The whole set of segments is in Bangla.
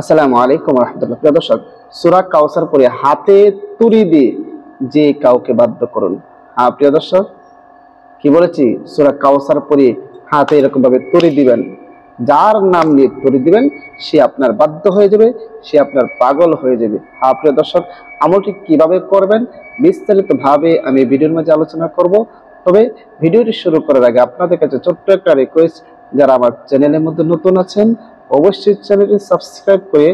আসসালামু আলাইকুম রহমতুল্লাহ। প্রিয় দর্শক, সূরা কাউসার পড়ে হাতে তুড়ি দিয়ে যে কাউকে বাধ্য করুন। প্রিয় দর্শক, কি বলেছি? সূরা কাউসার পড়ে হাতে এরকম ভাবে তুড়ি দিবেন, যার নাম নিয়ে তুড়ি দিবেন সে আপনার বাধ্য হয়ে যাবে, সে আপনার পাগল হয়ে যাবে। প্রিয় দর্শক, আমলটি কিভাবে করবেন বিস্তারিত ভাবে আমি ভিডিওর মাঝে আলোচনা করব। তবে ভিডিওটি শুরু করার আগে আপনাদের কাছে ছোট্ট একটা রিকোয়েস্ট, যারা আমার চ্যানেলের মধ্যে নতুন আছেন অবশ্যই চ্যানেলটি সাবস্ক্রাইব করে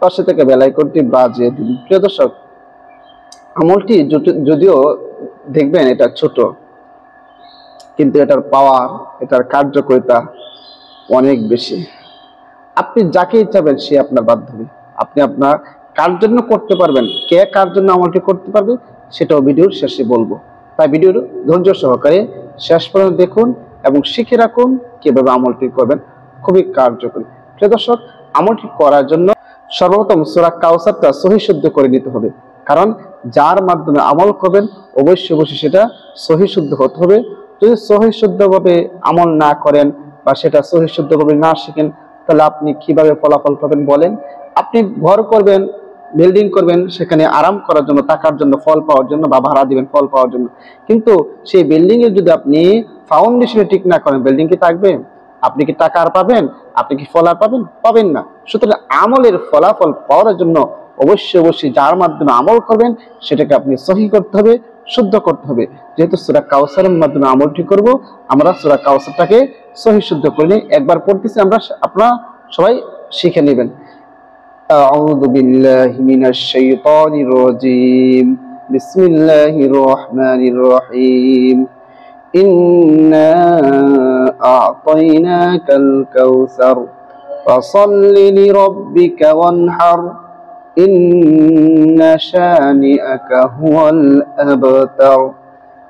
পাশে থেকে বেল আইকনটি বাজিয়ে দিন। প্রিয় দর্শক, আমলটি যদিও দেখবেন এটা ছোট, কিন্তু এটার পাওয়ার, এটার কার্যকারিতা অনেক বেশি। আপনি যাকে চাবেন সে আপনার বাধ্য হবে। আপনি আপনার কার জন্য করতে পারবেন, কে কার জন্য আমলটি করতে পারবে সেটাও ভিডিওর শেষে বলবো। তাই ভিডিওর ধৈর্য সহকারে শেষ পর্যন্ত দেখুন এবং শিখে রাখুন কিভাবে আমলটি করবেন, খুবই কার্যকরী। প্রিয় দর্শক, আমলটি করার জন্য সর্বপ্রথম সূরা কাউসারটা সহি শুদ্ধ করে নিতে হবে। কারণ যার মাধ্যমে আমল করবেন অবশ্যই সেটা সহি শুদ্ধ হতে হবে। যদি সহি শুদ্ধভাবে আমল না করেন বা সেটা সহি শুদ্ধভাবে না শিখেন, তাহলে আপনি কিভাবে ফলাফল পাবেন বলেন? আপনি ঘর করবেন, বিল্ডিং করবেন, সেখানে আরাম করার জন্য, টাকার জন্য, ফল পাওয়ার জন্য বা ভাড়া দিবেন ফল পাওয়ার জন্য, কিন্তু সেই বিল্ডিং এর যদি আপনি ফাউন্ডেশনে ঠিক না করেন, বিল্ডিং কি থাকবে? আপনি কি টাকা আর পাবেন? আপনি কি ফল আর পাবেন? পাবেন না। সুতরাং আমলের ফলাফল পাওয়ার জন্য অবশ্যই যার মাধ্যমে আমল করবেন সেটাকে আপনি সহি করতে হবে, শুদ্ধ করতে হবে। যেহেতু সূরা কাউসারের মাধ্যমে আমলটি করব, আমরা সূরা কাউসারটাকে সহি শুদ্ধ করে নিই। একবার পড়তেছি, আপনারা সবাই শিখে নেবেন। আউযু বিল্লাহি মিনাশ শাইতানির রাজীম। বিসমিল্লাহির রহমানির রহিম। ইন্না আ'তাইনাকাল কাউসার ফাসাল্লি লিরাব্বিকা ওয়ানহার ইন্না শানিআকা হুয়াল আবতার।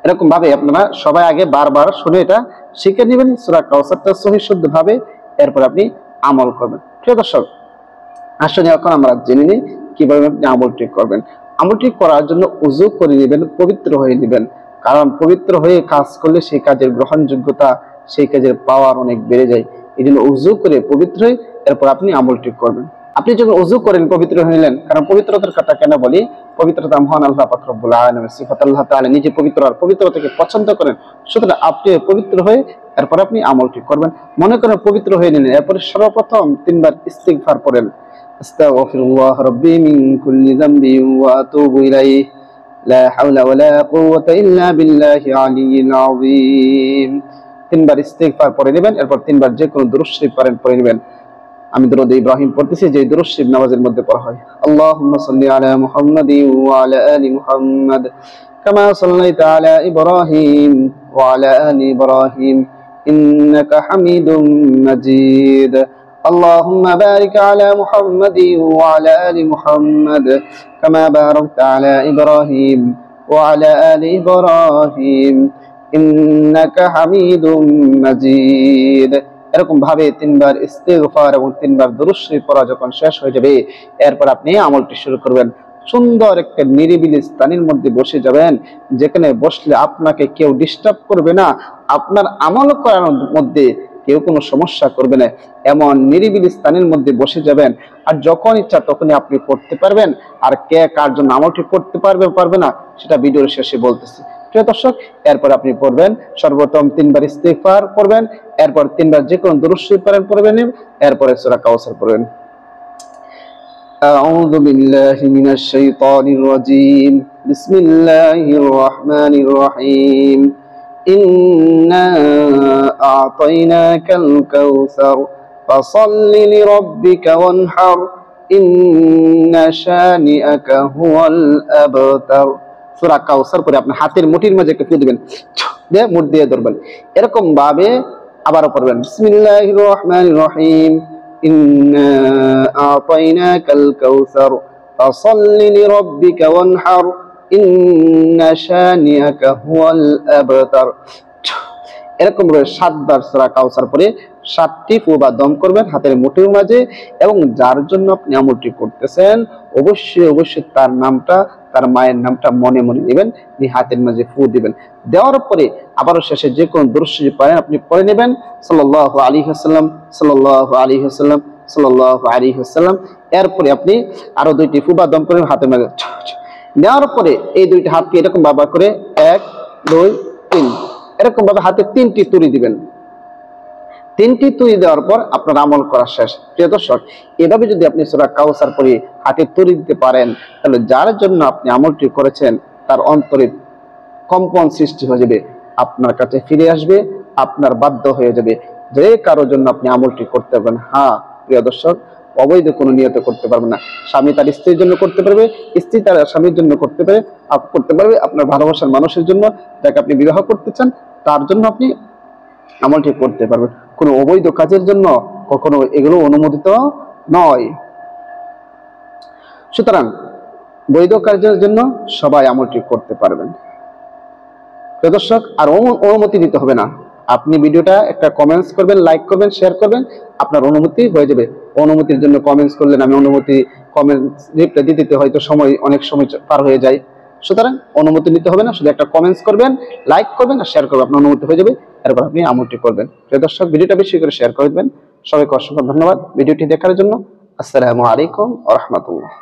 এরকম ভাবে আপনারা সবাই আগে বারবার শুনে এটা শিখে নেবেন সূরা কাউসারটা সহি শুদ্ধ ভাবে, এরপর আপনি আমল করবেন। প্রিয় দর্শক, আসলে এখন আমরা জেনে নিই কিভাবে আপনি আমলটি করবেন। আমলটি করার জন্য ওযু করে নেবেন, পবিত্র হয়ে নেবেন। কারণ পবিত্র হয়ে কাজ করলে সেই কাজের গ্রহণযোগ্যতা, সেই কাজের পাওয়ার অনেক বেড়ে যায়। এই জন্য ওযু করে পবিত্র হয়ে এরপর আপনি আমলটি করবেন। আপনি যখন ওযু করেন পবিত্র হয়ে নিলেন, কারণ পবিত্রতার কথা কেন বলি? পবিত্রতা মহান আল্লাহ পাক রব্বুল আলামিনের সিফাত। আল্লাহ তাআলা নিজে পবিত্র আর পবিত্রতাকে পছন্দ করেন। সুতরাং আপনি পবিত্র হয়ে এরপর আপনি আমলটি করবেন। মনে করেন পবিত্র হয়ে নিলেন, এরপরে সর্বপ্রথম 3 বার ইস্তিগফার পড়েন। আস্তাগফিরুল্লাহ রাব্বি মিন কুল্লি যামবিন ওয়া আতুবু ইলাইহি লা হাওলা ওয়ালা কুওয়াতা ইল্লা বিল্লাহি আলিয়্যিল আযীম। 3 বার ইস্তিগফার পড়ে নেবেন, এরপর 3 বার যে কোনো দুরূদ শরীফ পড়ে নেবেন। আমি দুরূদ ইব্রাহিম পড়তেছি, যে দুরূদ শরীফ নামাজের মধ্যে পড়া হয়। আল্লাহুম্মা সাল্লি আলা মুহাম্মাদিন ওয়া আলা আলি মুহাম্মাদ কামা সাল্লাইতা আলা ইব্রাহিম ওয়া আলা আলি ইব্রাহিম ইন্নাকা হামিদুম মাজিদ। আল্লাহুম্মা বারিক আলা মুহাম্মাদিন ওয়া আলা আলি মুহাম্মাদ কামা বারাকতা আলা ইব্রাহিম ওয়া আলা আলি ইব্রাহিম ইন্নাকা হামিদুম মাজিদ। এরকম ভাবে 3 বার ইস্তিগফার এবং 3 বার দুরূদ শরীফ পড়া যখন শেষ হয়ে যাবে, এরপর আপনি আমলটি শুরু করবেন। সুন্দর একটা নিরিবিলি স্থানের মধ্যে বসে যাবেন, যেখানে বসলে আপনাকে কেউ ডিস্টার্ব করবে না, আপনার আমল করার মধ্যে কেউ কোনো সমস্যা করবে না। এমন নিরিবিলি স্থানের মধ্যে বসে যাবেন, আর যখন ইচ্ছা তখনই আপনি পড়তে পারবেন। আর কে কার জন্য আমলটি করতে পারবে না সেটা ভিডিওর শেষে বলতেছি। প্রিয় দর্শক, এরপর আপনি পড়বেন সর্বপ্রথম 3 বার ইস্তিগফার পড়বেন, এরপর 3 বার যে কোনো দুরূদ শরীফ পড়বেন, এরপরে সূরা কাউসার পড়বেন। আউযু বিল্লাহি মিনাশ শাইতানির রাজীম। বিসমিল্লাহির রহমানির রহিম। ইন্না আ'তাইনাকাল কাউসার ফাসাল্লি লিরাব্বিকা ওয়ানহার ইন্না শানিআকা হুয়াল আবতার। সূরা কাউসার পরে আপনি হাতের মুঠির মাঝে একটু ফু দিবেন, দিয়ে মুঠ দিয়ে ধরবেন। এরকম ভাবে আবারও পড়বেন। বিসমিল্লাহির রহমানির রহিম। ইন্না আ'তাইনাকাল কাউসার ফাসাল্লি লিরাব্বিকা ওয়ানহার ইন্না শানিআকা হুয়াল আবতার। এরকম করে 7 বার সূরা কাউসার পরে 7টি ফু বা দম করবেন হাতের মুঠির মাঝে, এবং যার জন্য আপনি আমলটি করতেছেন অবশ্যই তার নামটা, তার মায়ের নামটা মনে মনে নেবেন, হাতের মাঝে ফু দিবেন। দেওয়ার পরে আবারও শেষে যে কোনো দুরূদ শরীফ পড়েন আপনি পড়ে নেবেন। সাল্লাল্লাহু আলাইহি ওয়াসাল্লাম, সাল্লাল্লাহু আলাইহি ওয়াসাল্লাম, সাল্লাল্লাহু আলাইহি ওয়াসাল্লাম। এরপরে আপনি আরো 2টি ফুবা দম করে হাতে মাঝে নেওয়ার পরে এই 2টি হাতকে এরকম ভাবে করে 1 2 3 এরকম ভাবে হাতে 3টি তুড়ি দিবেন। 3টি তুড়ি দেওয়ার পর আপনার আমল করা শেষ। প্রিয় দর্শক, এভাবে যদি আপনি সূরা কাউসার পড়ে হাতে তুড়ি দিতে পারেন, তাহলে যার জন্য আপনি আমলটি করেছেন তার অন্তরে কম্পন সৃষ্টি হয়ে যাবে, আপনার কাছে ফিরে আসবে, আপনার বাধ্য হয়ে যাবে। যে কারোর জন্য আপনি আমলটি করতে পারবেন। হ্যাঁ প্রিয় দর্শক, অবৈধ কোনো নিয়তে করতে পারবে না। স্বামী তার স্ত্রীর জন্য করতে পারবে, স্ত্রী তার স্বামীর জন্য করতে পারবে, আপনার ভালোবাসার মানুষের জন্য যাকে আপনি বিবাহ করতে চান তার জন্য আপনি আমলটি করতে পারবেন। কোনো অবৈধ কাজের জন্য কখনো এগুলো অনুমোদিত নয়। সুতরাং বৈধ কাজের জন্য সবাই আমলটি করতে পারবেন। প্রিয় দর্শক, আর অনুমতি দিতে হবে না। আপনি ভিডিওটা একটা কমেন্টস করবেন, লাইক করবেন, শেয়ার করবেন, আপনার অনুমতি হয়ে যাবে। অনুমতির জন্য কমেন্টস করলেন, আমি অনুমতি কমেন্টস রিপ্লাই দিতে হয়তো অনেক সময় পার হয়ে যায়। সুতরাং অনুমতি নিতে হবে না, শুধু একটা কমেন্টস করবেন, লাইক করবেন আর শেয়ার করবেন, আপনার অনুমতি হয়ে যাবে। এরপর আপনি আমলটি করবেন। প্রিয় দর্শক, ভিডিওটা বেশি করে শেয়ার করে দেবেন। সবাইকে অসংখ্য ধন্যবাদ ভিডিওটি দেখার জন্য। আসসালামু আলাইকুম ওয়া রাহমাতুল্লাহ।